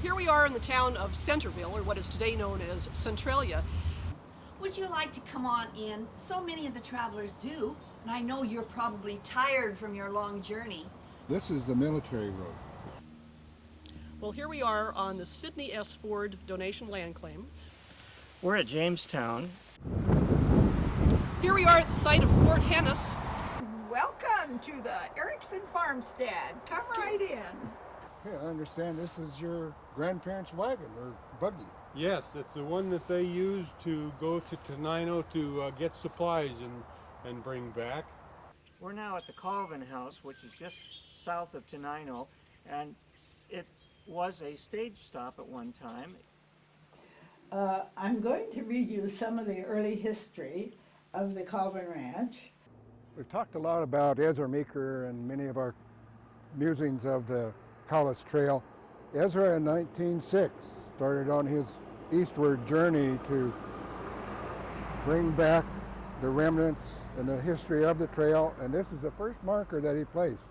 here we are in the town of Centerville, or what is today known as Centralia. Would you like to come on in? So many of the travelers do, and I know you're probably tired from your long journey. This is the military road. Well, here we are on the Sidney S. Ford donation land claim. We're at Jamestown. Here we are at the site of Fort Hennis. Welcome to the Erickson Farmstead. Come right in. Hey, I understand this is your grandparents' wagon or buggy. Yes, it's the one that they use to go to Tenino to get supplies and bring back. We're now at the Crosby House, which is just south of Tenino, and it was a stage stop at one time. I'm going to read you some of the early history of the Colvin Ranch. We've talked a lot about Ezra Meeker and many of our musings of the Cowlitz Trail. Ezra in 1906 started on his eastward journey to bring back the remnants and the history of the trail, and this is the first marker that he placed.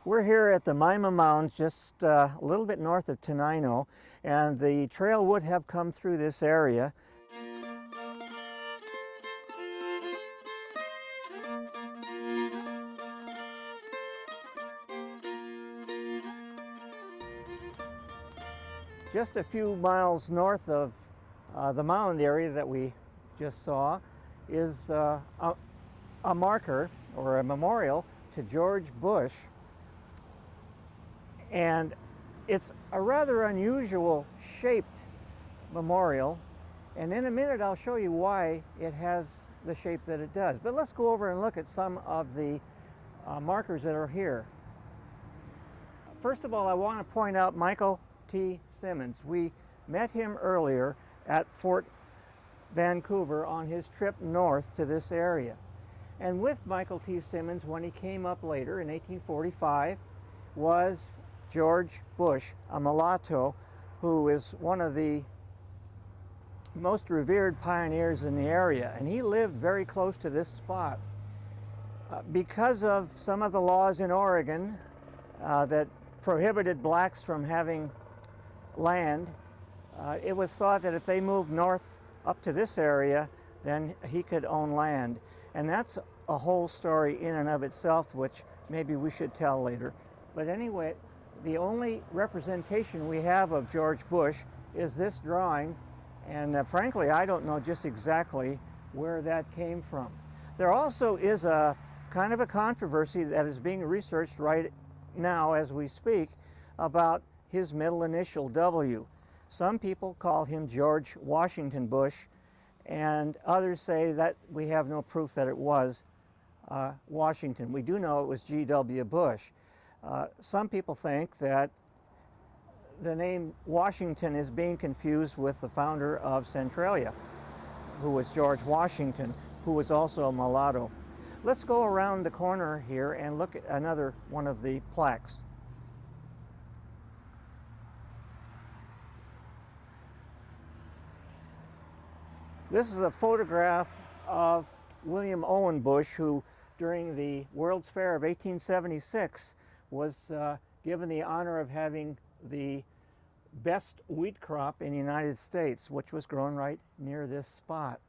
We're here at the Mima Mounds, just a little bit north of Tenino, and the trail would have come through this area. Just a few miles north of the mound area that we just saw is a marker or a memorial to George Bush, and it's a rather unusual shaped memorial, and in a minute I'll show you why it has the shape that it does. But let's go over and look at some of the markers that are here. First of all, I want to point out Michael T. Simmons. We met him earlier at Fort Vancouver on his trip north to this area. And with Michael T. Simmons, when he came up later in 1845, was George Bush, a mulatto who is one of the most revered pioneers in the area. And he lived very close to this spot. Because of some of the laws in Oregon that prohibited blacks from having land, it was thought that if they moved north up to this area, then he could own land. And that's a whole story in and of itself, which maybe we should tell later. But anyway, the only representation we have of George Bush is this drawing, and frankly, I don't know just exactly where that came from. There also is a kind of a controversy that is being researched right now as we speak about his middle initial W. Some people call him George Washington Bush, and others say that we have no proof that it was Washington. We do know it was G.W. Bush. Some people think that the name Washington is being confused with the founder of Centralia, who was George Washington, who was also a mulatto. Let's go around the corner here and look at another one of the plaques. This is a photograph of William Owen Bush, who during the World's Fair of 1876 was given the honor of having the best wheat crop in the United States, which was grown right near this spot.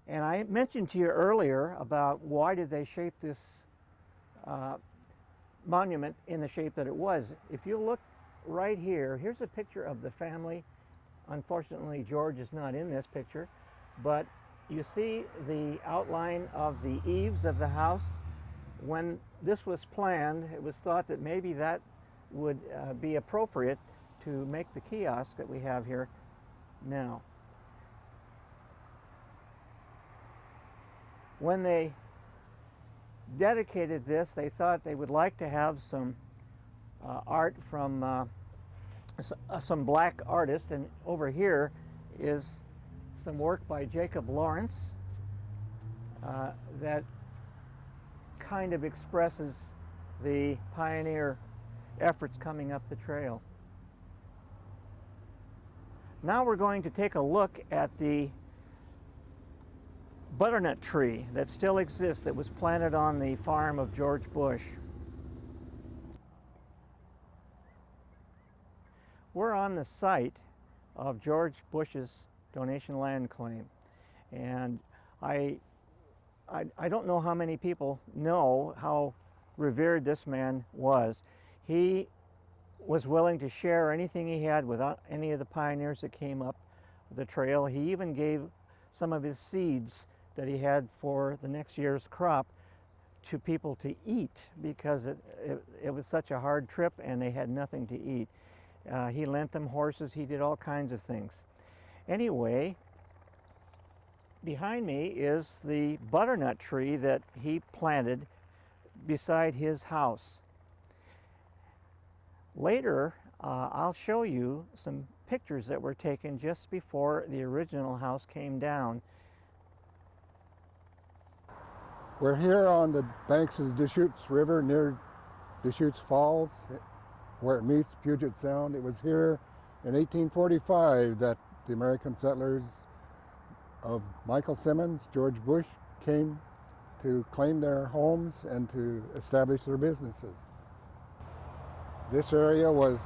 And I mentioned to you earlier about why did they shape this monument in the shape that it was. If you look right here, here's a picture of the family. Unfortunately, George is not in this picture, but you see the outline of the eaves of the house. When this was planned, it was thought that maybe that would be appropriate to make the kiosk that we have here now. When they dedicated this, they thought they would like to have some art from some black artists, and over here is some work by Jacob Lawrence that kind of expresses the pioneer efforts coming up the trail. Now we're going to take a look at the butternut tree that still exists, that was planted on the farm of George Bush. We're on the site of George Bush's donation land claim, and I don't know how many people know how revered this man was. He was willing to share anything he had with any of the pioneers that came up the trail. He even gave some of his seeds that he had for the next year's crop to people to eat, because it was such a hard trip and they had nothing to eat. He lent them horses, he did all kinds of things. Anyway, behind me is the butternut tree that he planted beside his house. Later, I'll show you some pictures that were taken just before the original house came down. We're here on the banks of the Deschutes River near Deschutes Falls, where it meets Puget Sound. It was here in 1845 that the American settlers of Michael Simmons, George Bush, came to claim their homes and to establish their businesses. This area was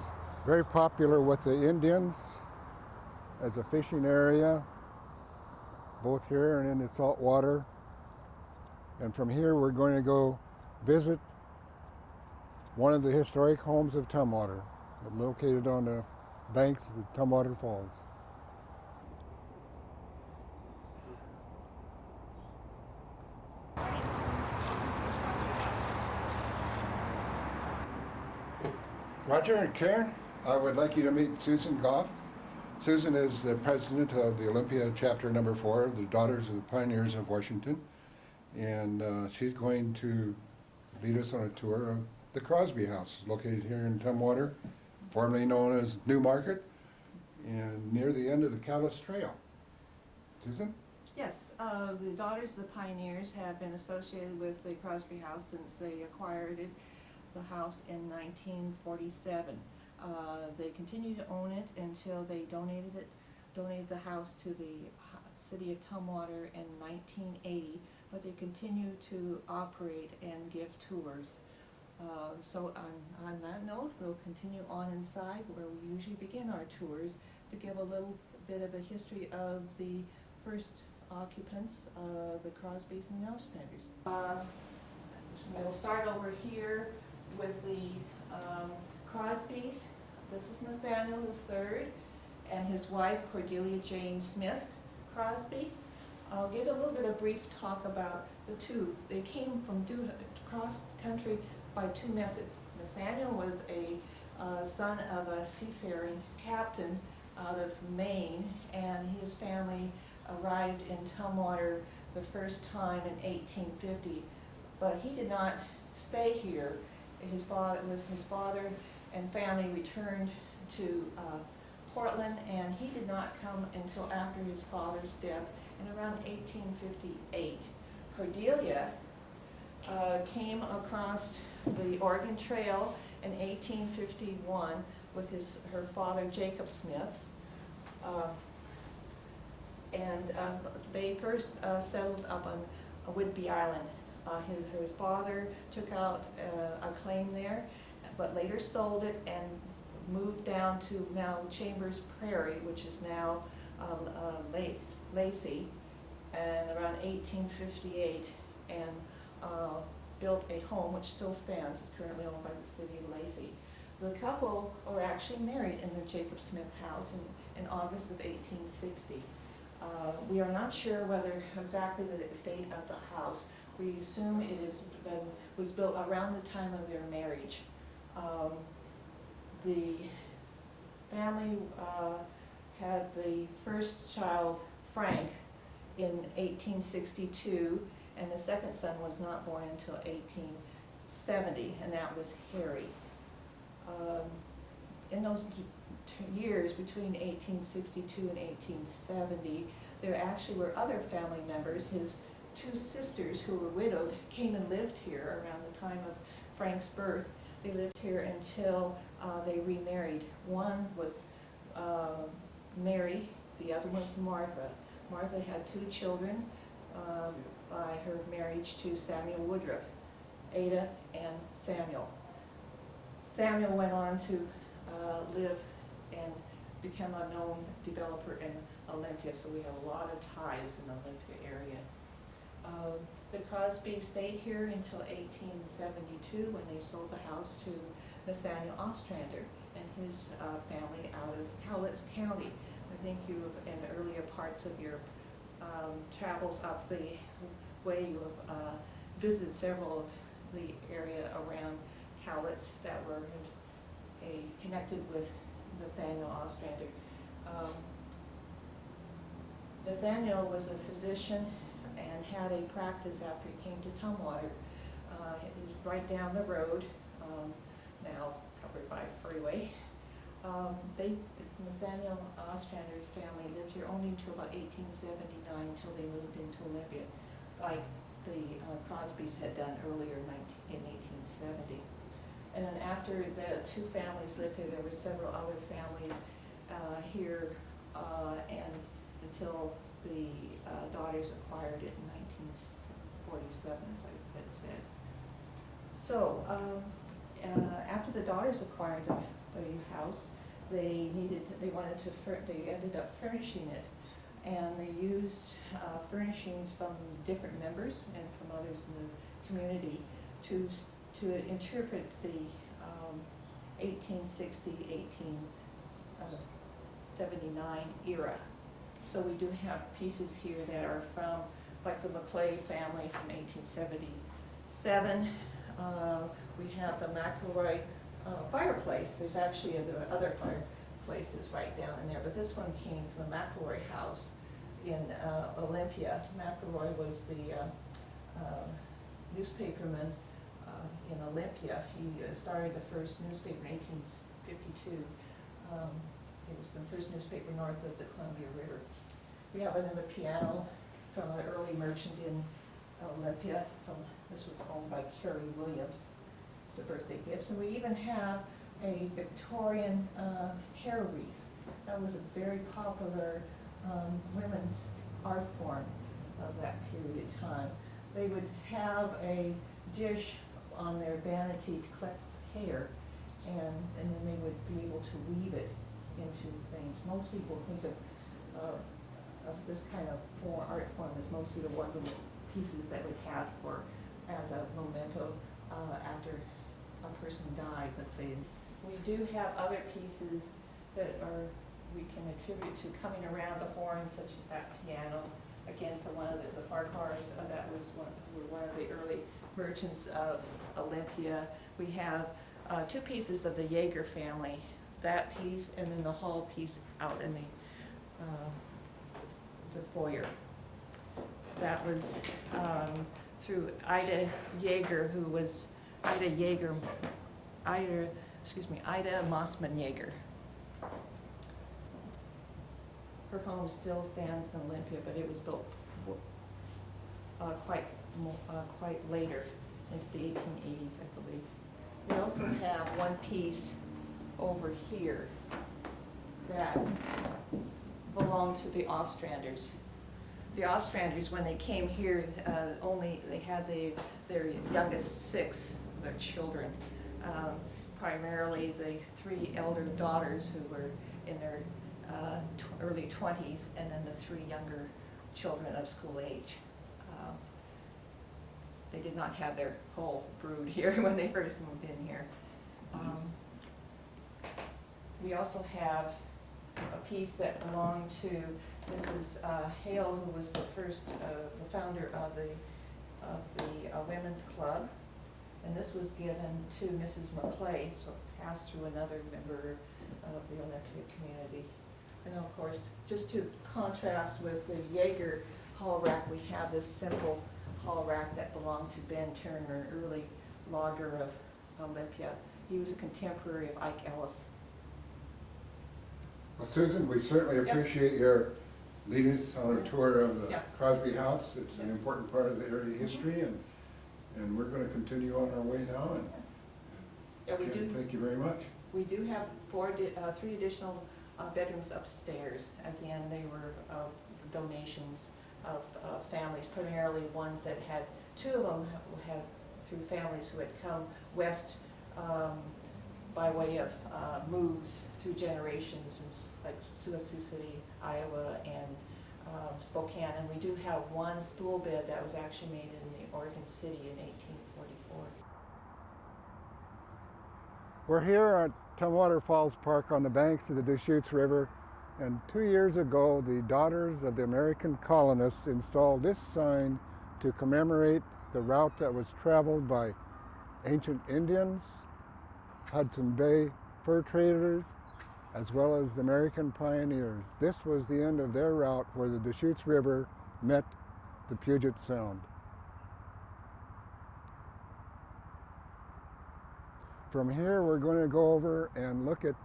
very popular with the Indians as a fishing area, both here and in the salt water. And from here we're going to go visit one of the historic homes of Tumwater, located on the banks of the Tumwater Falls. Roger and Karen, I would like you to meet Susan Goff. Susan is the president of the Olympia chapter number 4, the Daughters of the Pioneers of Washington. And she's going to lead us on a tour of the Crosby House, located here in Tumwater, formerly known as New Market, and near the end of the Cowlitz Trail. Susan? Yes, the Daughters of the Pioneers have been associated with the Crosby House since they acquired the house in 1947. They continue to own it until they donated the house to the city of Tumwater in 1980, but they continue to operate and give tours. So on that note, we'll continue on inside where we usually begin our tours to give a little bit of a history of the first occupants, the Crosbys and Nelstranders. We'll start over here with the Crosbys. This is Nathaniel III and his wife Cordelia Jane Smith Crosby. I'll give a little bit of brief talk about the two. They came from cross country by two methods. Nathaniel was a son of a seafaring captain out of Maine, and his family arrived in Tumwater the first time in 1850, but he did not stay here. With his father and family returned to Portland, and he did not come until after his father's death in around 1858. Cordelia came across the Oregon Trail in 1851 with her father Jacob Smith, and they first settled up on Whidbey Island. Her father took out a claim there, but later sold it and moved down to now Chambers Prairie, which is now Lacey, and around 1858, and built a home which still stands. It's currently owned by the city of Lacey. The couple were actually married in the Jacob Smith house in August of 1860. We are not sure whether exactly the date of the house. We assume it was built around the time of their marriage. The family had the first child, Frank, in 1862, and the second son was not born until 1870, and that was Harry. In those years between 1862 and 1870, there actually were other family members. His two sisters, who were widowed, came and lived here around the time of Frank's birth. They lived here until they remarried. One was Mary, the other was Martha. Martha had two children by her marriage to Samuel Woodruff, Ada and Samuel. Samuel went on to live and become a known developer in Olympia, so we have a lot of ties in the Olympia area. The Crosby stayed here until 1872 when they sold the house to Nathaniel Ostrander and his family out of Cowlitz County. I think you have, in the earlier parts of your travels up the way, you have visited several of the area around Cowlitz that were connected with Nathaniel Ostrander. Nathaniel was a physician and had a practice after he came to Tumwater. It was right down the road, now covered by a freeway. Nathaniel Ostrander's family lived here only until about 1879, until they moved into Olympia, like the Crosbys had done earlier in 1870. And then after the two families lived here, there were several other families here, and until the daughters acquired it in 1947, as I had said. So after the daughters acquired the house, they ended up furnishing it, and they used furnishings from different members and from others in the community to interpret the 1860, 1879 era. So we do have pieces here that are from, like the McClay family from 1877. We have the McElroy fireplace. There's actually other fireplaces right down in there, but this one came from the McElroy house in Olympia. McElroy was the newspaperman in Olympia. He started the first newspaper in 1852. It was the first newspaper north of the Columbia River. We have another piano from an early merchant in Olympia. This was owned by Carrie Williams. It's a birthday gift. And we even have a Victorian hair wreath. That was a very popular women's art form of that period of time. They would have a dish on their vanity to collect hair, and then they would be able to weave it into things. Most people think of this kind of art form as mostly the one little pieces that would have for as a memento after a person died, let's say. We do have other pieces that we can attribute to coming around the horn, such as that piano, again from one of the Farquhars. That was one of the early merchants of Olympia. We have two pieces of the Yeager family, that piece and then the hall piece out in the foyer. That was through Ida Yeager, who was Ida Mossman Yeager. Her home still stands in Olympia, but it was built quite later, into the 1880s, I believe. We also have one piece over here that belonged to the Ostranders. The Ostranders, when they came here, they had their youngest six, their children, primarily the three elder daughters who were in their early 20s, and then the three younger children of school age. They did not have their whole brood here when they first moved in here. We also have a piece that belonged to Mrs. Hale, who was the founder of the Women's Club, and this was given to Mrs. McClay, so it passed through another member of the Olympia community. And then, of course, just to contrast with the Yeager hall rack, we have this simple hall rack that belonged to Ben Turner, an early logger of Olympia. He was a contemporary of Ike Ellis. Well, Susan, we certainly appreciate your leading us on a tour of the Crosby House. It's an important part of the area history, and we're going to continue on our way now. And we do. Thank you very much. We do have three additional bedrooms upstairs. Again, they were donations of families, primarily ones that had, two of them had through families who had come west by way of moves through generations in like Sioux City, Iowa, and Spokane. And we do have one spool bed that was actually made in the Oregon City in 1844. We're here at Tumwater Falls Park on the banks of the Deschutes River, and 2 years ago the daughters of the American colonists installed this sign to commemorate the route that was traveled by ancient Indians, Hudson Bay fur traders, as well as the American pioneers. This was the end of their route where the Deschutes River met the Puget Sound. From here we're going to go over and look at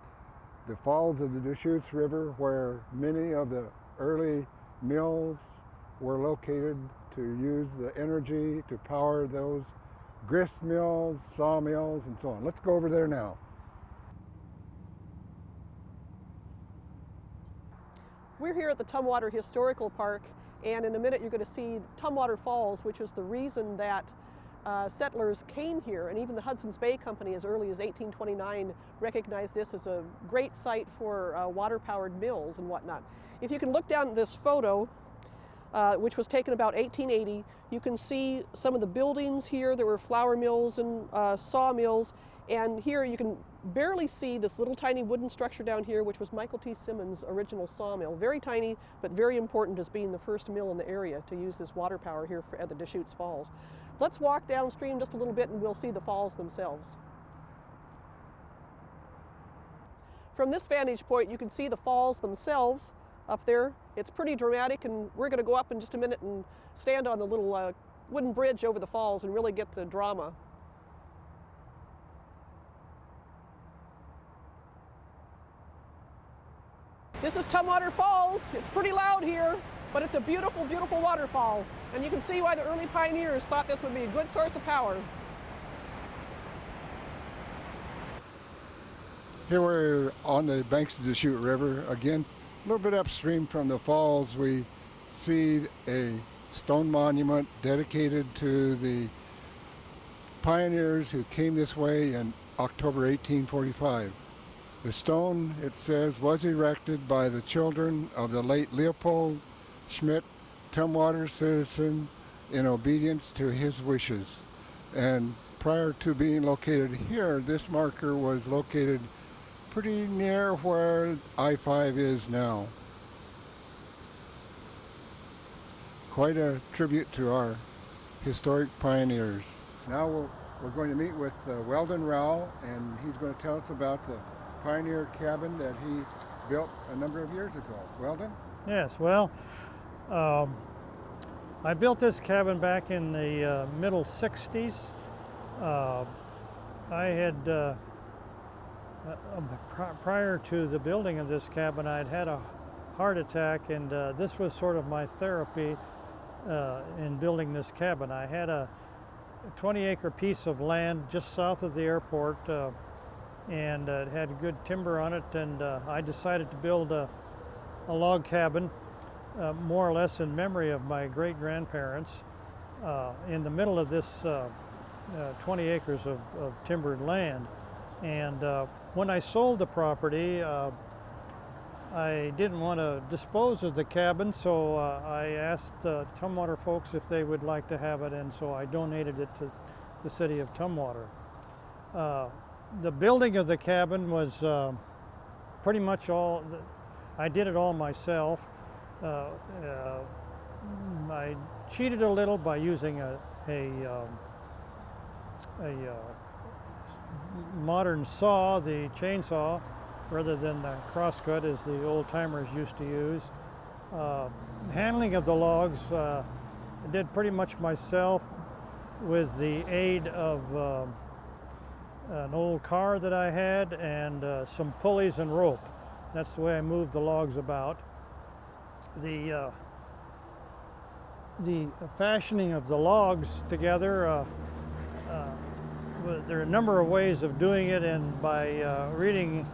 the falls of the Deschutes River, where many of the early mills were located to use the energy to power those grist mills, sawmills, and so on. Let's go over there now. We're here at the Tumwater Historical Park, and in a minute you're going to see Tumwater Falls, which was the reason that settlers came here, and even the Hudson's Bay Company as early as 1829 recognized this as a great site for water-powered mills and whatnot. If you can look down at this photo, which was taken about 1880, you can see some of the buildings here. There were flour mills and sawmills, and here you can barely see this little tiny wooden structure down here, which was Michael T. Simmons' original sawmill. Very tiny, but very important as being the first mill in the area to use this water power here at the Deschutes Falls. Let's walk downstream just a little bit and we'll see the falls themselves. From this vantage point, you can see the falls themselves up there. It's pretty dramatic, and we're going to go up in just a minute and stand on the little wooden bridge over the falls and really get the drama. This is Tumwater Falls. It's pretty loud here, but it's a beautiful, beautiful waterfall. And you can see why the early pioneers thought this would be a good source of power. Here we're on the banks of the Deschutes River. Again, a little bit upstream from the falls, we see a stone monument dedicated to the pioneers who came this way in October 1845. The stone, it says, was erected by the children of the late Leopold Schmidt, Tumwater citizen, in obedience to his wishes. And prior to being located here, this marker was located pretty near where I-5 is now. Quite a tribute to our historic pioneers. Now we're going to meet with Weldon Rowell, and he's going to tell us about the pioneer cabin that he built a number of years ago. Weldon? Yes, well, I built this cabin back in the middle 60s. I had, prior to the building of this cabin, I'd had a heart attack, and this was sort of my therapy in building this cabin. I had a 20-acre piece of land just south of the airport, and it had good timber on it, and I decided to build a log cabin, more or less in memory of my great-grandparents, in the middle of this 20 acres of timbered land. And when I sold the property, I didn't want to dispose of the cabin, so I asked Tumwater folks if they would like to have it, and so I donated it to the city of Tumwater. The building of the cabin was pretty much all, I did it all myself. I cheated a little by using a modern saw, the chainsaw, rather than the crosscut as the old timers used to use. Handling of the logs I did pretty much myself with the aid of an old car that I had and some pulleys and rope. That's the way I moved the logs about. The fashioning of the logs together, there are a number of ways of doing it, and by reading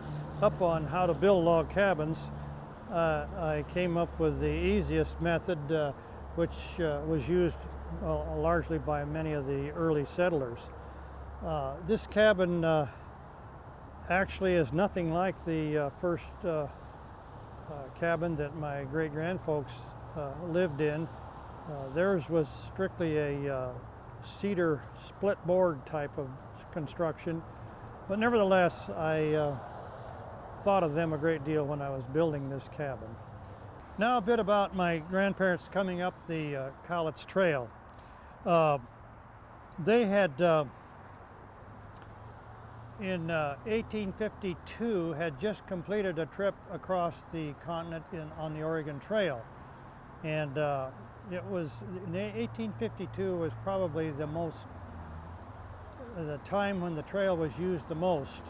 up on how to build log cabins, I came up with the easiest method, which was used largely by many of the early settlers. This cabin actually is nothing like the first cabin that my great-grandfolks lived in. Theirs was strictly a cedar split board type of construction, but nevertheless I thought of them a great deal when I was building this cabin. Now a bit about my grandparents coming up the Cowlitz Trail. They had in 1852 had just completed a trip across the continent on the Oregon Trail, and it was in 1852 was probably the time when the trail was used the most.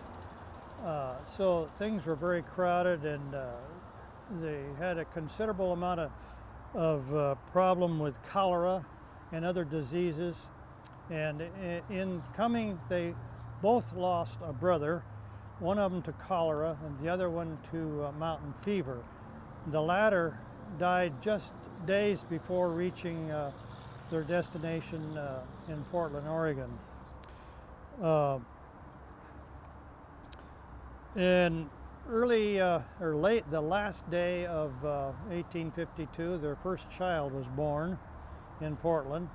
So things were very crowded, and they had a considerable amount of problem with cholera and other diseases. And in coming, they both lost a brother, one of them to cholera and the other one to mountain fever. The latter died just days before reaching their destination in Portland, Oregon. In early or late, the last day of 1852, their first child was born in Portland.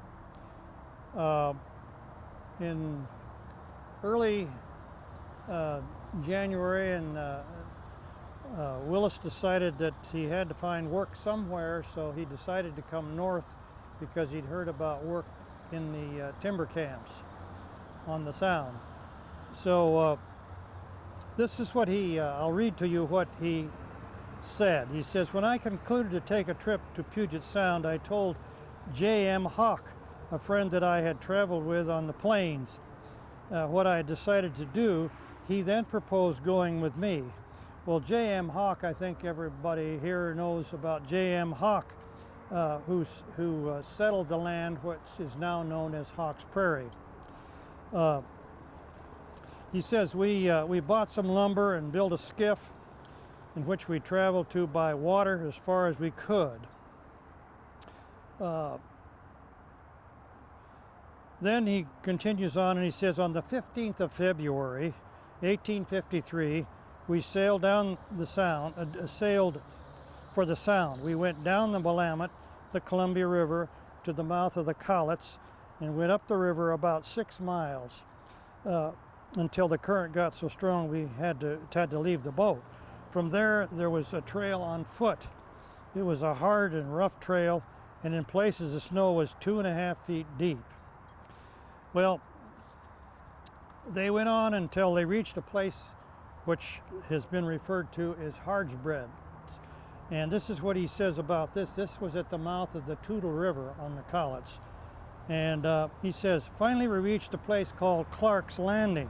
In early January, and Willis decided that he had to find work somewhere, so he decided to come north because he'd heard about work in the timber camps on the Sound. So this is what I'll read to you what he said. He says, "When I concluded to take a trip to Puget Sound, I told J.M. Hawk, a friend that I had traveled with on the plains, what I had decided to do. He then proposed going with me." Well, J.M. Hawk, I think everybody here knows about J.M. Hawk, who settled the land which is now known as Hawk's Prairie. He says, we bought some lumber and built a skiff in which we traveled to by water as far as we could. Then he continues on and he says, on the 15th of February, 1853, we sailed down the Sound, sailed for the Sound. We went down the Willamette, the Columbia River, to the mouth of the Cowlitz, and went up the river about 6 miles until the current got so strong we had to leave the boat. From there was a trail on foot. It was a hard and rough trail, and in places the snow was 2.5 feet deep. Well, they went on until they reached a place which has been referred to as Hardsbread. And this is what he says about this. This was at the mouth of the Toutle River on the Cowlitz. And he says, finally we reached a place called Clark's Landing.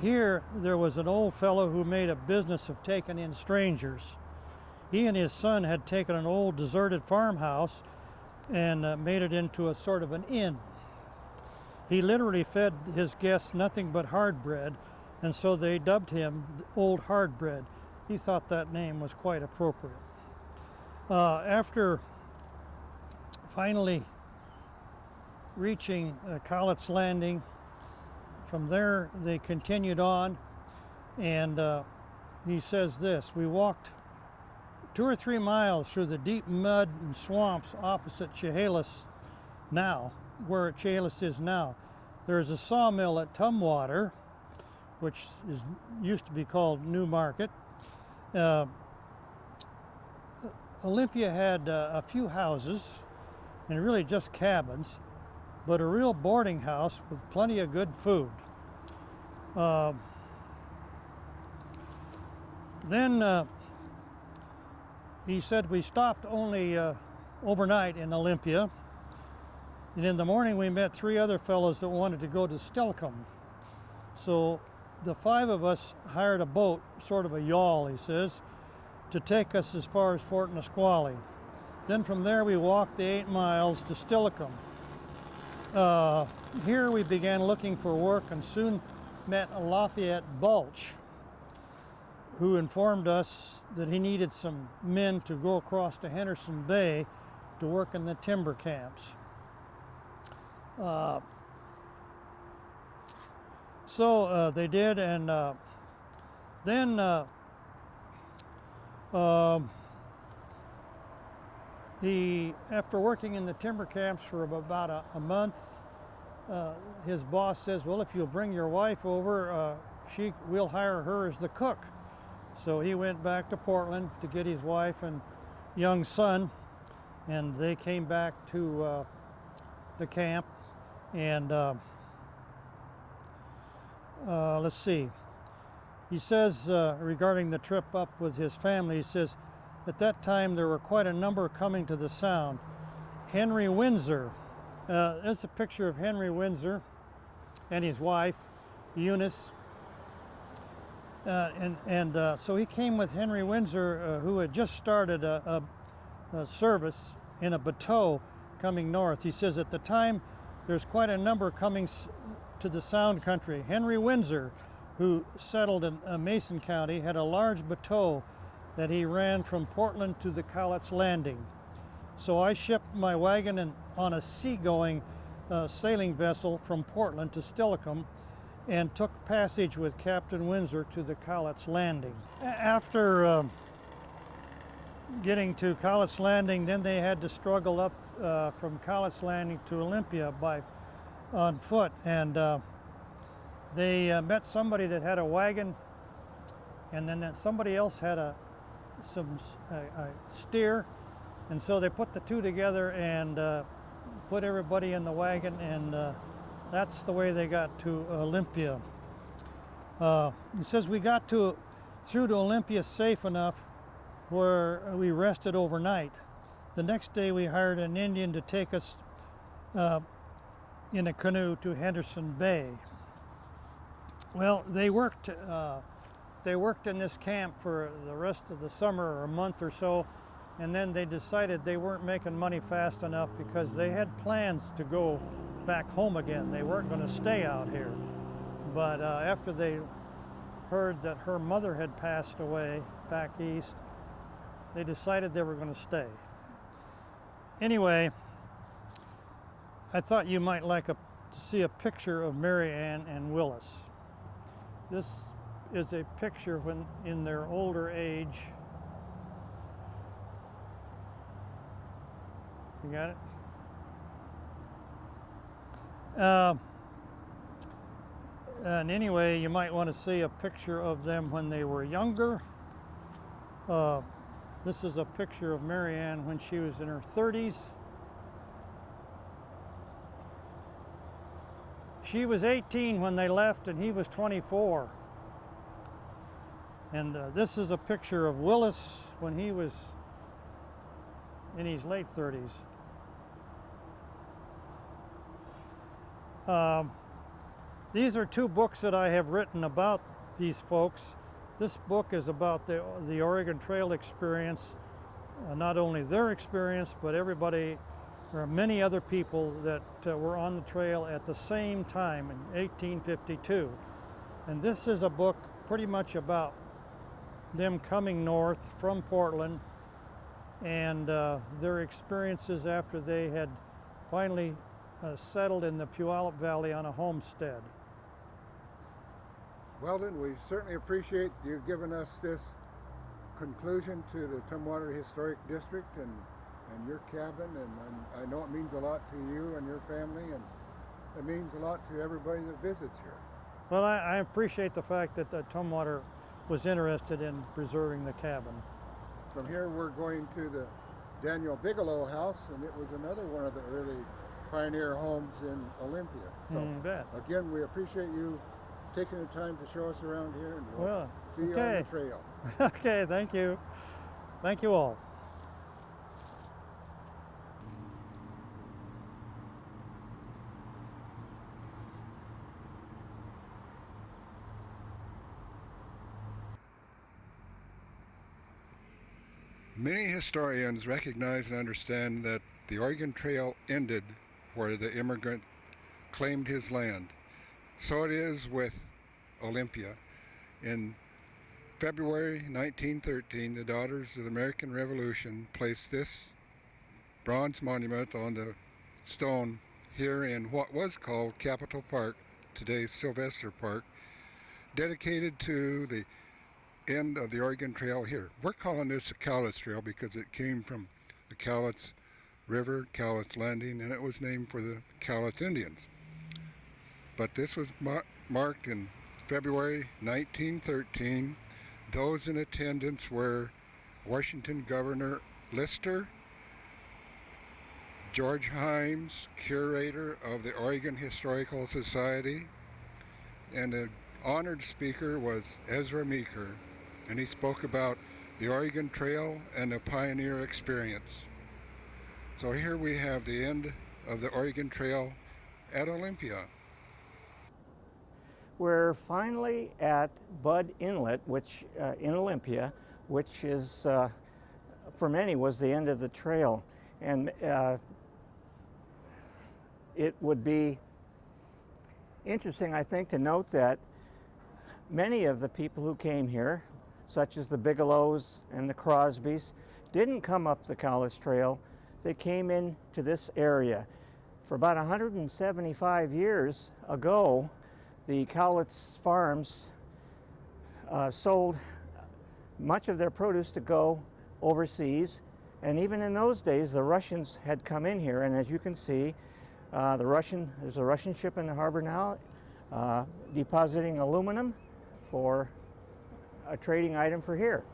Here there was an old fellow who made a business of taking in strangers. He and his son had taken an old deserted farmhouse and made it into a sort of an inn. He literally fed his guests nothing but hard bread, and so they dubbed him Old Hard Bread. He thought that name was quite appropriate. After finally reaching Cowlitz Landing, from there they continued on, and he says this, we walked 2 or 3 miles through the deep mud and swamps opposite Chehalis now, where Chehalis is now. There's a sawmill at Tumwater, which used to be called New Market. Olympia had a few houses, and really just cabins, but a real boarding house with plenty of good food. Then he said we stopped only overnight in Olympia, and in the morning we met 3 other fellows that wanted to go to Stilcombe. So the 5 of us hired a boat, sort of a yawl, he says, to take us as far as Fort Nisqually. Then from there we walked the 8 miles to Stilcombe. Here we began looking for work and soon met Lafayette Bulch, who informed us that he needed some men to go across to Henderson Bay to work in the timber camps. So they did, and Then after working in the timber camps for about a month, his boss says, well, if you'll bring your wife over, we'll hire her as the cook. So he went back to Portland to get his wife and young son, and they came back to the camp. And let's see. He says regarding the trip up with his family, he says, at that time there were quite a number coming to the Sound. Henry Windsor, there's a picture of Henry Windsor and his wife, Eunice. So he came with Henry Windsor, who had just started a service in a bateau coming north. He says at the time there's quite a number coming to the Sound country. Henry Windsor, who settled in Mason County, had a large bateau that he ran from Portland to the Cowlitz landing. So I shipped my wagon on a seagoing sailing vessel from Portland to Steilacoom and took passage with Captain Windsor to the Cowlitz landing. After getting to Cowlitz landing, then they had to struggle up from Cowlitz landing to Olympia on foot, and they met somebody that had a wagon, and then somebody else had a steer, and so they put the two together and put everybody in the wagon, and that's the way they got to Olympia. He says we got through to Olympia safe enough where we rested overnight. The next day we hired an Indian to take us in a canoe to Henderson Bay. Well, they worked in this camp for the rest of the summer, or a month or so, and then they decided they weren't making money fast enough because they had plans to go back home again. They weren't going to stay out here. But after they heard that her mother had passed away back east, they decided they were going to stay. Anyway, I thought you might like to see a picture of Mary Ann and Willis. This is a picture when in their older age. You got it? And anyway, you might want to see a picture of them when they were younger. This is a picture of Mary Ann when she was in her 30s. She was 18 when they left, and he was 24. And this is a picture of Willis when he was in his late 30s. These are two books that I have written about these folks. This book is about the Oregon Trail experience, not only their experience, but everybody. There are many other people that were on the trail at the same time in 1852. And this is a book pretty much about them coming north from Portland and their experiences after they had finally settled in the Puyallup Valley on a homestead. Well then, we certainly appreciate you giving us this conclusion to the Tumwater Historic District and your cabin, and I know it means a lot to you and your family, and it means a lot to everybody that visits here. Well, I appreciate the fact that Tumwater was interested in preserving the cabin. From here we're going to the Daniel Bigelow House, and it was another one of the early pioneer homes in Olympia. So again, we appreciate you taking the time to show us around here, and we'll see you on the trail. Okay, thank you. Thank you all. Many historians recognize and understand that the Oregon Trail ended where the immigrant claimed his land. So it is with Olympia. In February 1913, the Daughters of the American Revolution placed this bronze monument on the stone here in what was called Capitol Park, today's Sylvester Park, dedicated to the end of the Oregon Trail here. We're calling this the Cowlitz Trail because it came from the Cowlitz River, Cowlitz Landing, and it was named for the Cowlitz Indians. But this was marked in February 1913. Those in attendance were Washington Governor Lister, George Himes, curator of the Oregon Historical Society, and the honored speaker was Ezra Meeker, and he spoke about the Oregon Trail and the pioneer experience. So here we have the end of the Oregon Trail at Olympia. We're finally at Budd Inlet, which in Olympia, which is for many was the end of the trail, and it would be interesting, I think, to note that many of the people who came here, such as the Bigelows and the Crosbys, didn't come up the Cowlitz Trail. They came into this area. For about 175 years ago, the Cowlitz farms sold much of their produce to go overseas, and even in those days the Russians had come in here, and as you can see, there's a Russian ship in the harbor now depositing aluminum for a trading item for here.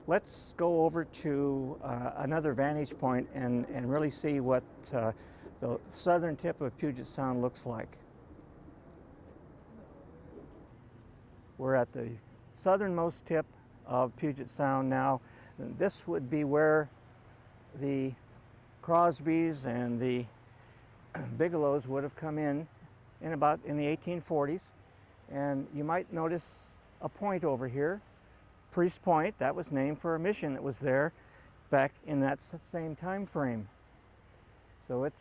Let's go over to another vantage point and really see what the southern tip of Puget Sound looks like. We're at the southernmost tip of Puget Sound now. This would be where the Crosbys and the Bigelows would have come in the 1840s. And you might notice a point over here, Priest Point. That was named for a mission that was there back in that same time frame. So it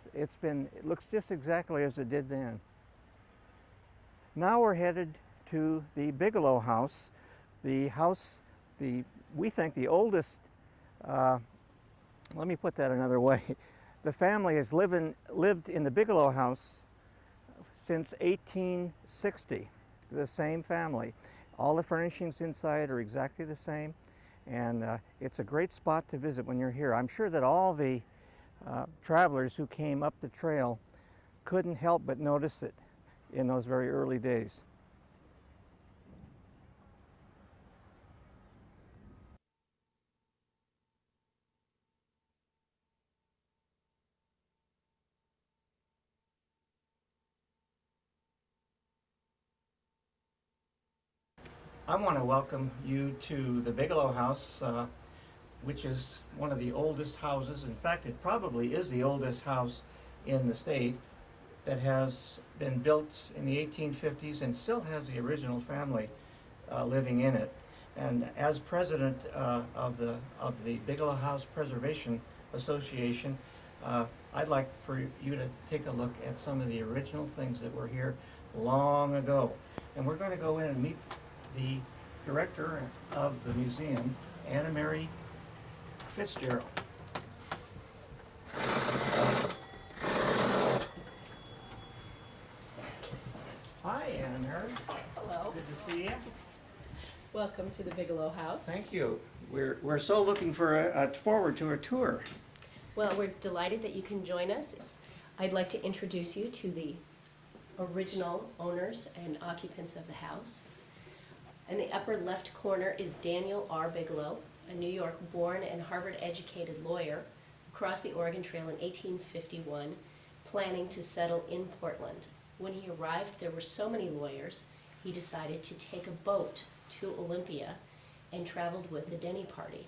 looks just exactly as it did then. Now we're headed to the Bigelow House, we think the oldest, let me put that another way. The family has lived in the Bigelow House since 1860, the same family. All the furnishings inside are exactly the same, and it's a great spot to visit when you're here. I'm sure that all the travelers who came up the trail couldn't help but notice it in those very early days. I want to welcome you to the Bigelow House, which is one of the oldest houses. In fact, it probably is the oldest house in the state that has been built in the 1850s and still has the original family living in it. And as president of the Bigelow House Preservation Association, I'd like for you to take a look at some of the original things that were here long ago. And we're going to go in and meet the director of the museum, Mary Fitzgerald. Hi, Mary. Hello. Good to see you. Welcome to the Bigelow House. Thank you. We're so looking forward to a tour. Well, we're delighted that you can join us. I'd like to introduce you to the original owners and occupants of the house. In the upper left corner is Daniel R. Bigelow, a New York-born and Harvard-educated lawyer who crossed the Oregon Trail in 1851, planning to settle in Portland. When he arrived, there were so many lawyers, he decided to take a boat to Olympia and traveled with the Denny Party.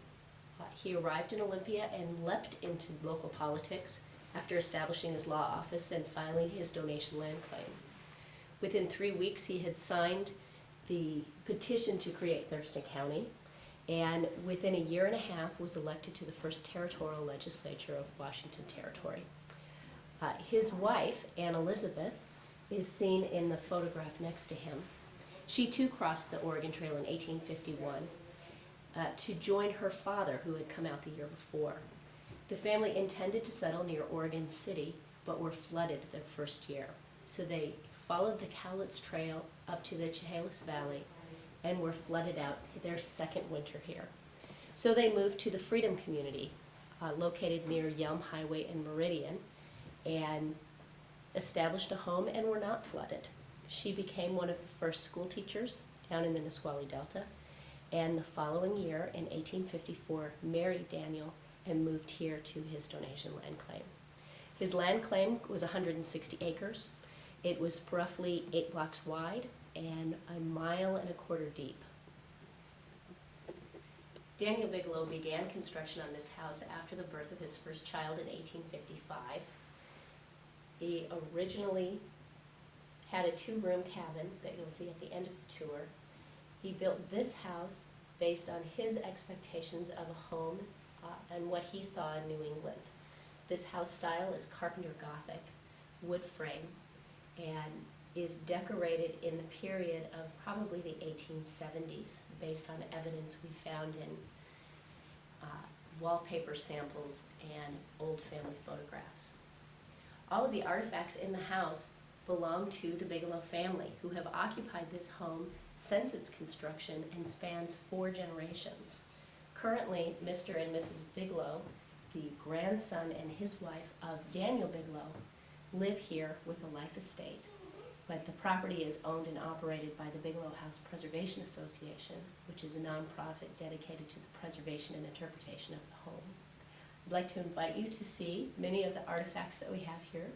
He arrived in Olympia and leapt into local politics after establishing his law office and filing his donation land claim. Within 3 weeks, he had signed the petition to create Thurston County, and within a year and a half was elected to the first territorial legislature of Washington Territory. His wife, Anne Elizabeth, is seen in the photograph next to him. She too crossed the Oregon Trail in 1851 to join her father, who had come out the year before. The family intended to settle near Oregon City, but were flooded their first year. So they followed the Cowlitz Trail up to the Chehalis Valley and were flooded out their second winter here. So they moved to the Freedom Community, located near Yelm Highway and Meridian, and established a home and were not flooded. She became one of the first school teachers down in the Nisqually Delta, and the following year, in 1854, married Daniel and moved here to his donation land claim. His land claim was 160 acres. It was roughly 8 blocks wide and 1.25 miles deep. Daniel Bigelow began construction on this house after the birth of his first child in 1855. He originally had a 2-room cabin that you'll see at the end of the tour. He built this house based on his expectations of a home and what he saw in New England. This house style is Carpenter Gothic, wood frame, and is decorated in the period of probably the 1870s based on evidence we found in wallpaper samples and old family photographs. All of the artifacts in the house belong to the Bigelow family, who have occupied this home since its construction and spans 4 generations. Currently, Mr. and Mrs. Bigelow, the grandson and his wife of Daniel Bigelow, live here with a life estate, but the property is owned and operated by the Bigelow House Preservation Association, which is a nonprofit dedicated to the preservation and interpretation of the home. I'd like to invite you to see many of the artifacts that we have here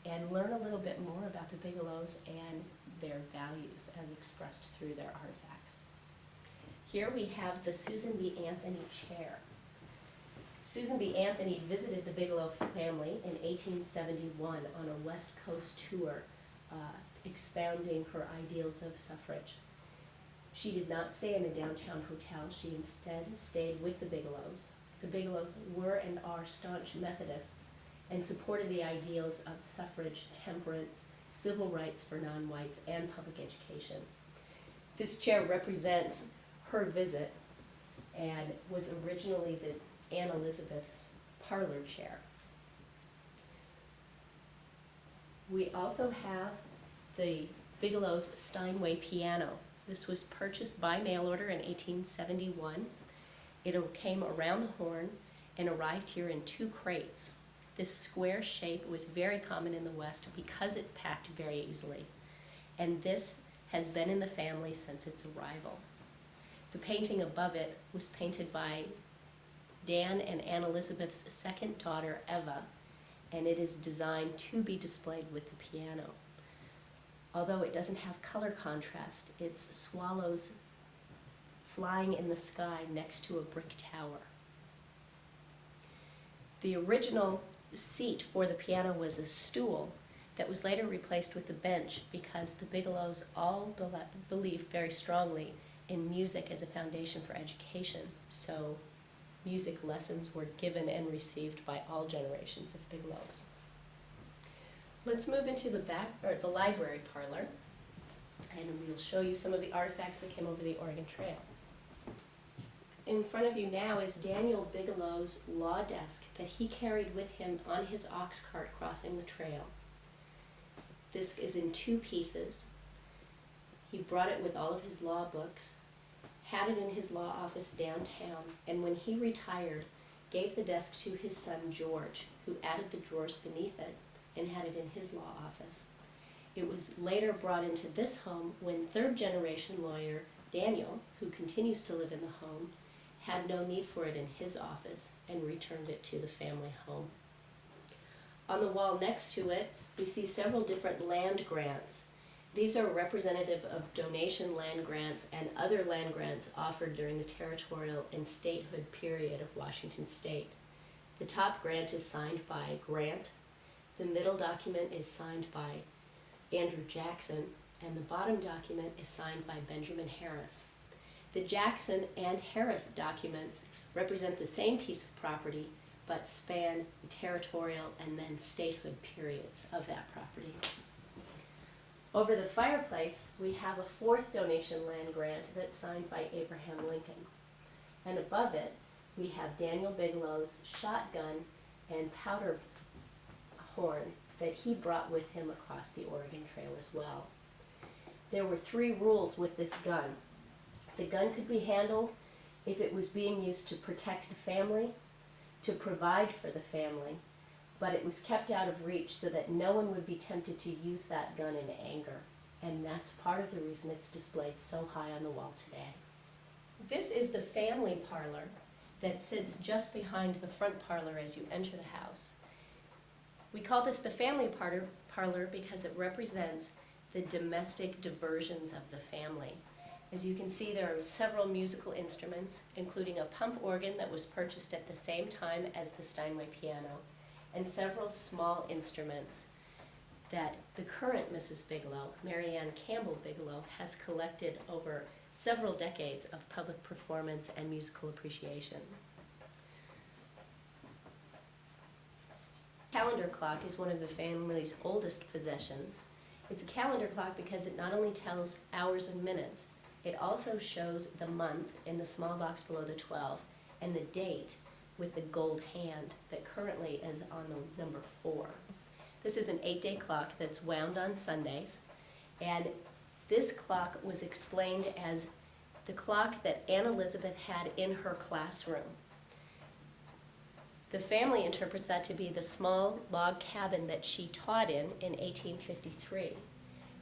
and learn a little bit more about the Bigelows and their values as expressed through their artifacts. Here we have the Susan B. Anthony chair. Susan B. Anthony visited the Bigelow family in 1871 on a West Coast tour, expounding her ideals of suffrage. She did not stay in a downtown hotel. She instead stayed with the Bigelows. The Bigelows were and are staunch Methodists and supported the ideals of suffrage, temperance, civil rights for non-whites, and public education. This chair represents her visit and was originally the Anne Elizabeth's parlor chair. We also have the Bigelow's Steinway piano. This was purchased by mail order in 1871. It came around the horn and arrived here in 2 crates. This square shape was very common in the West because it packed very easily, and this has been in the family since its arrival. The painting above it was painted by Dan and Anne Elizabeth's second daughter, Eva, and it is designed to be displayed with the piano. Although it doesn't have color contrast, it's swallows flying in the sky next to a brick tower. The original seat for the piano was a stool that was later replaced with a bench because the Bigelows all believed very strongly in music as a foundation for education. So music lessons were given and received by all generations of Bigelows. Let's move into the library parlor, and we'll show you some of the artifacts that came over the Oregon Trail. In front of you now is Daniel Bigelow's law desk that he carried with him on his ox cart crossing the trail. This is in 2 pieces. He brought it with all of his law books, had it in his law office downtown, and when he retired, gave the desk to his son George, who added the drawers beneath it and had it in his law office. It was later brought into this home when 3rd-generation lawyer Daniel, who continues to live in the home, had no need for it in his office and returned it to the family home. On the wall next to it, we see several different land grants. These are representative of donation land grants and other land grants offered during the territorial and statehood period of Washington State. The top grant is signed by Grant, the middle document is signed by Andrew Jackson, and the bottom document is signed by Benjamin Harris. The Jackson and Harris documents represent the same piece of property, but span the territorial and then statehood periods of that property. Over the fireplace, we have a 4th donation land grant that's signed by Abraham Lincoln. And above it, we have Daniel Bigelow's shotgun and powder horn that he brought with him across the Oregon Trail as well. There were 3 rules with this gun. The gun could be handled if it was being used to protect the family, to provide for the family, but it was kept out of reach so that no one would be tempted to use that gun in anger. And that's part of the reason it's displayed so high on the wall today. This is the family parlor that sits just behind the front parlor as you enter the house. We call this the family parlor because it represents the domestic diversions of the family. As you can see, there are several musical instruments, including a pump organ that was purchased at the same time as the Steinway piano, and several small instruments that the current Mrs. Bigelow, Mary Ann Bigelow, has collected over several decades of public performance and musical appreciation. Calendar clock is one of the family's oldest possessions. It's a calendar clock because it not only tells hours and minutes, it also shows the month in the small box below the 12 and the date with the gold hand that currently is on the number 4. This is an 8-day clock that's wound on Sundays, and this clock was explained as the clock that Anne Elizabeth had in her classroom. The family interprets that to be the small log cabin that she taught in 1853.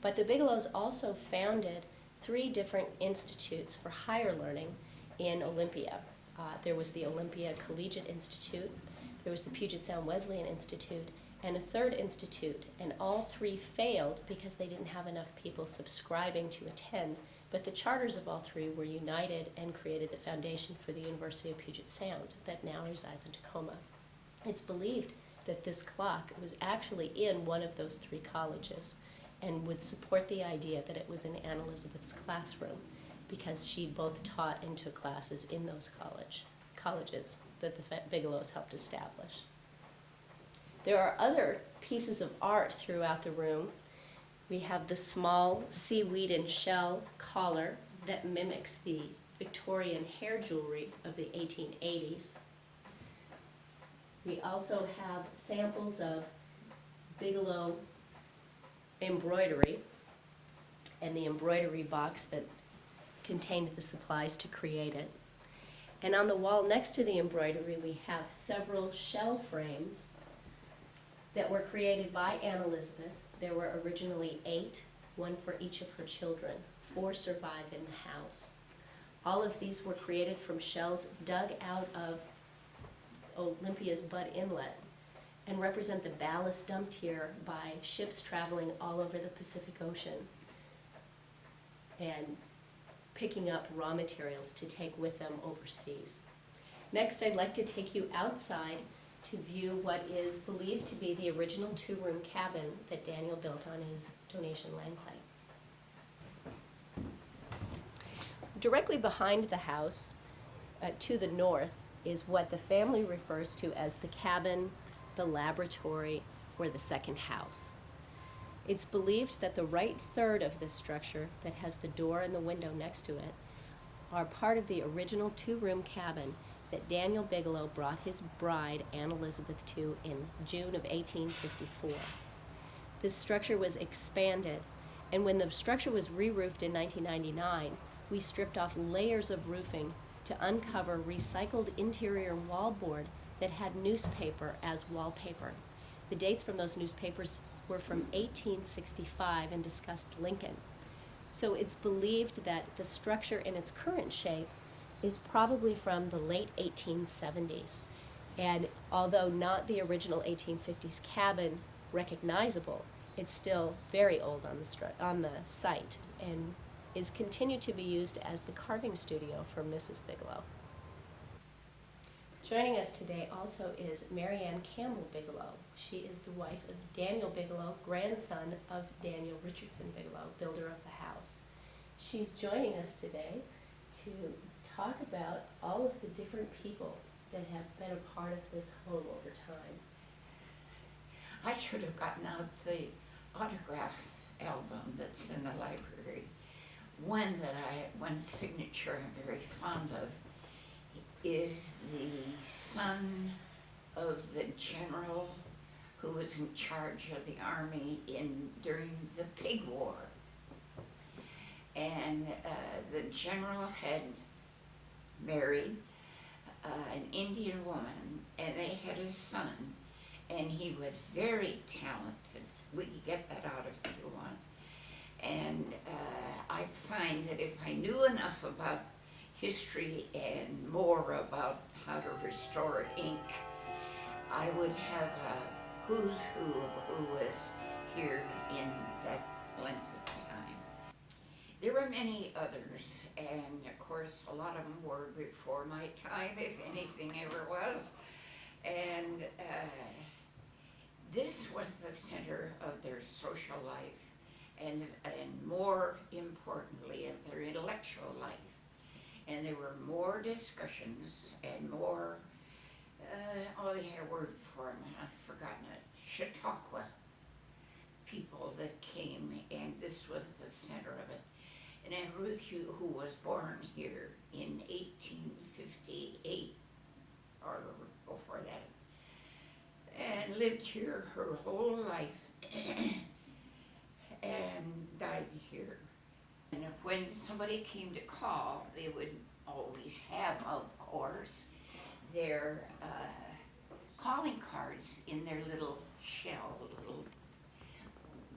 But the Bigelows also founded 3 different institutes for higher learning in Olympia. There was the Olympia Collegiate Institute, there was the Puget Sound Wesleyan Institute, and a 3rd institute, and all 3 failed because they didn't have enough people subscribing to attend, but the charters of all 3 were united and created the foundation for the University of Puget Sound that now resides in Tacoma. It's believed that this clock was actually in one of those 3 colleges and would support the idea that it was in Anne Elizabeth's classroom because she both taught and took classes in those colleges that the Bigelows helped establish. There are other pieces of art throughout the room. We have the small seaweed and shell collar that mimics the Victorian hair jewelry of the 1880s. We also have samples of Bigelow embroidery and the embroidery box that contained the supplies to create it. And on the wall next to the embroidery, we have several shell frames that were created by Anne Elizabeth. There were originally 8, 1 for each of her children. 4 survive in the house. All of these were created from shells dug out of Olympia's Budd Inlet and represent the ballast dumped here by ships traveling all over the Pacific Ocean and picking up raw materials to take with them overseas. Next, I'd like to take you outside to view what is believed to be the original 2-room cabin that Daniel built on his donation land claim. Directly behind the house, to the north, is what the family refers to as the cabin, the laboratory, or the second house. It's believed that the right third of this structure that has the door and the window next to it are part of the original 2-room cabin that Daniel Bigelow brought his bride, Anne Elizabeth, to in June of 1854. This structure was expanded, and when the structure was re-roofed in 1999, we stripped off layers of roofing to uncover recycled interior wallboard that had newspaper as wallpaper. The dates from those newspapers were from 1865 and discussed Lincoln. So it's believed that the structure in its current shape is probably from the late 1870s. And although not the original 1850s cabin recognizable, it's still very old on the site and is continued to be used as the carving studio for Mrs. Bigelow. Joining us today also is Mary Ann Bigelow. She is the wife of Daniel Bigelow, grandson of Daniel Richardson Bigelow, builder of the house. She's joining us today to talk about all of the different people that have been a part of this home over time. I should have gotten out the autograph album that's in the library. One signature I'm very fond of is the son of the general who was in charge of the army during the Pig War. and the general had married an Indian woman, and they had a son, and he was very talented. We could get that out of if you want. And I find that if I knew enough about history and more about how to restore ink, I would have a who's who was here in that length of time. There were many others, and of course a lot of them were before my time, if anything ever was. And this was the center of their social life, and more importantly of their intellectual life. And there were more discussions and more, they had a word for them, I've forgotten it, Chautauqua people that came, and this was the center of it. And Aunt Ruth, who was born here in 1858, or before that, and lived here her whole life, and died here. And when somebody came to call, they would always have, of course, their calling cards in their little shell, little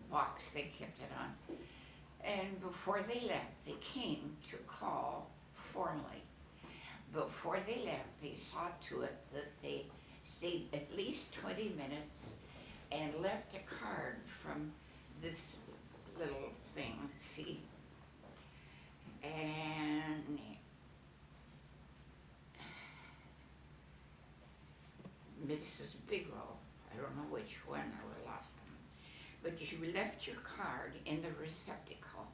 box they kept it on. And before they left, they came to call formally. Before they left, they saw to it that they stayed at least 20 minutes and left a card from this little thing, see? And Mrs. Bigelow, I don't know which one, I lost them, but you left your card in the receptacle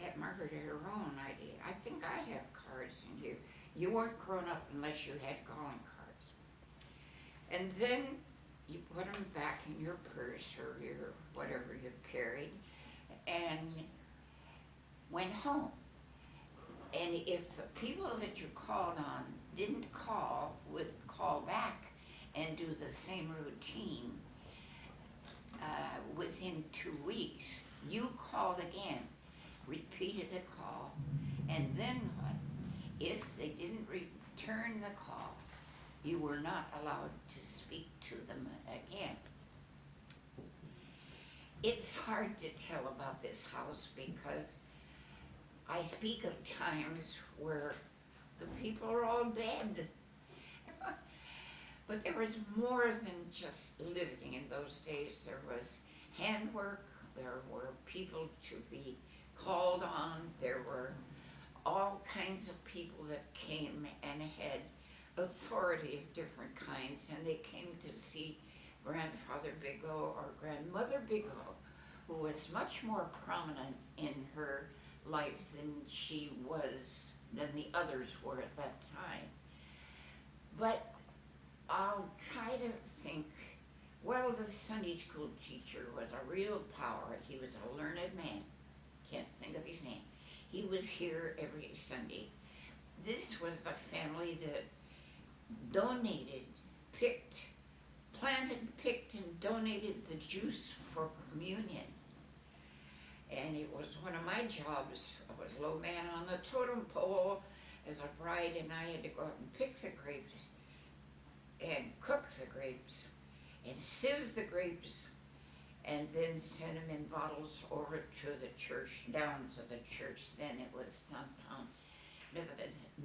at Margaret at her own idea. I think I have cards in here. You weren't grown up unless you had calling cards. And then you put them back in your purse or your whatever you carried and went home. And if the people that you called on didn't call, would call back and do the same routine, within 2 weeks, you called again, repeated the call, and then what? If they didn't return the call, you were not allowed to speak to them again. It's hard to tell about this house because I speak of times where the people are all dead. But there was more than just living in those days. There was handwork, there were people to be called on, there were all kinds of people that came and had authority of different kinds, and they came to see Grandfather Bigelow or Grandmother Bigelow, who was much more prominent in her life than the others were at that time. But I'll try to think, well, the Sunday school teacher was a real power. He was a learned man. Can't think of his name. He was here every Sunday. This was the family that donated, picked and donated the juice for communion. And it was one of my jobs. I was low man on the totem pole as a bride, and I had to go out and pick the grapes and cook the grapes and sieve the grapes and then send them in bottles over to the church, down to the church. Then it was downtown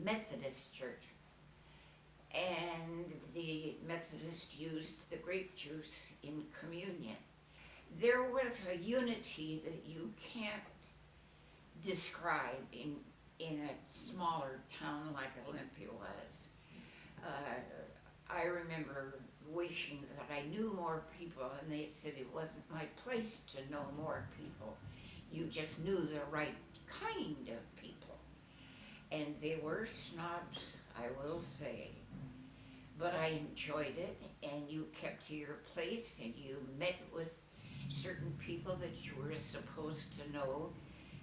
Methodist church. And the Methodist used the grape juice in communion. There was a unity that you can't describe in a smaller town like Olympia was. I remember wishing that I knew more people, and they said it wasn't my place to know more people. You just knew the right kind of people. And they were snobs, I will say. But I enjoyed it, and you kept to your place, and you met with certain people that you were supposed to know.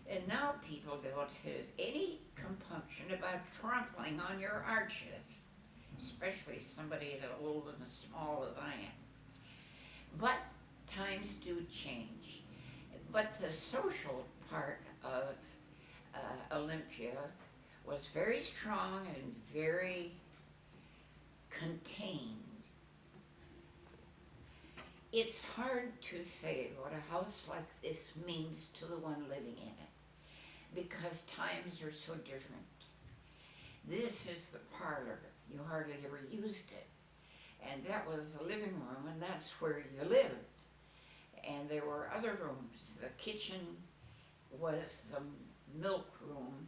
And now people don't have any compunction about trampling on your arches, especially somebody as old and as small as I am. But times do change. But the social part of Olympia was very strong and very contained. It's hard to say what a house like this means to the one living in it, because times are so different. This is the parlor. You hardly ever used it. And that was the living room, and that's where you lived. And there were other rooms. The kitchen was the milk room,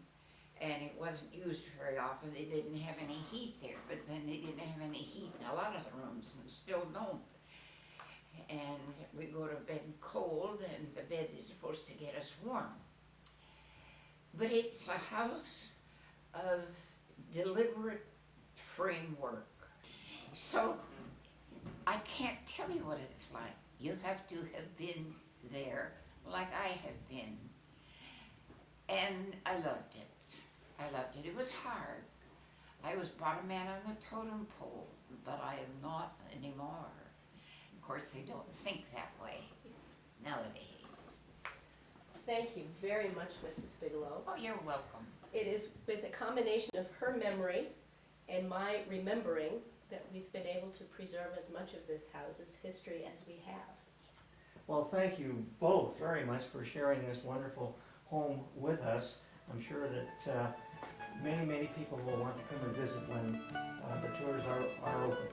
and it wasn't used very often. They didn't have any heat there, but then they didn't have any heat in a lot of the rooms, and still don't. And we go to bed cold, and the bed is supposed to get us warm. But it's a house of deliberate framework. So I can't tell you what it's like. You have to have been there like I have been. And I loved it. I loved it. It was hard. I was bottom man on the totem pole, but I am not anymore. Of course, they don't think that way nowadays. Thank you very much, Mrs. Bigelow. Oh, you're welcome. It is with a combination of her memory and my remembering that we've been able to preserve as much of this house's history as we have. Well, thank you both very much for sharing this wonderful home with us. I'm sure that many people will want to come and visit when the tours are open.